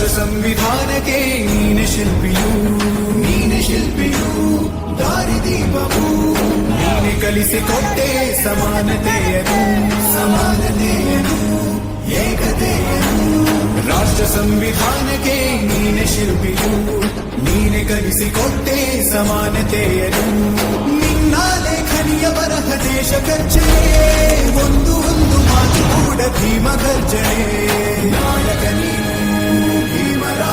ರಾಷ್ಟ್ರ ಸಂವಿಧಾನಕ್ಕೆ ನೀನೆ ಶಿಲ್ಪಿಯು ದಾರಿದೀಪವು ನೀನೆ ಕಲಿಸಿಕೊಟ್ಟೆ ಸಮಾನತೆಯನು ಏಕತೆಯನು ರಾಷ್ಟ್ರ ಸಂವಿಧಾನಕ್ಕೆ ನೀನೆ ಶಿಲ್ಪಿಯು ನೀನೆ ಕಲಿಸಿಕೊಟ್ಟೆ ಸಮಾನತೆಯನು ನಿನ್ನ ಲೇಖನಿಯ ಬರಹ ದೇಶ ಕಚ್ಚನೆ ಒಂದು ಮಾತು ಕೂಡ ಭೀಮ ಗರ್ಜನೆ ನಾಯಕ ನೀನು ಭೀಮರ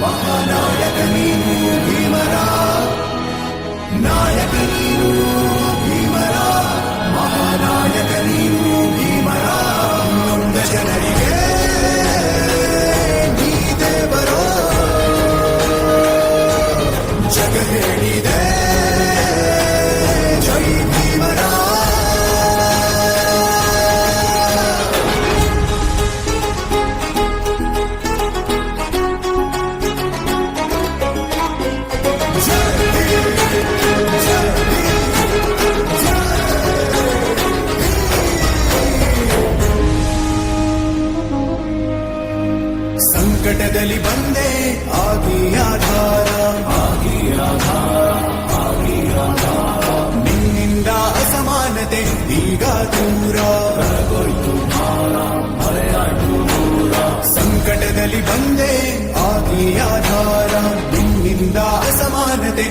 ಮಹಾನಾಯಕ ನೀನು ಭೀಮರ ನಾಯಕ ನೀನು ಭೀಮರ ಮಹಾನಾಯಕ ನೀನು ಭೀಮರ ನೊಂದ ಜನರಿಗೆ ನೀ ದೇವರೋ ಜಗ ಹೇಳಿದೆ ಜೈ ಭೀಮರ ಸಂಕಟದಲ್ಲಿ ಬಂದೆ ಆಗಿ ಆಧಾರ ನಿನ್ನಿಂದ ಅಸಮಾನತೆ ಈಗ ದೂರ ಸಂಕಟದಲ್ಲಿ ಬಂದೆ ಆಗಿ ಆಧಾರ ನಿನ್ನಿಂದ ಅಸಮಾನತೆ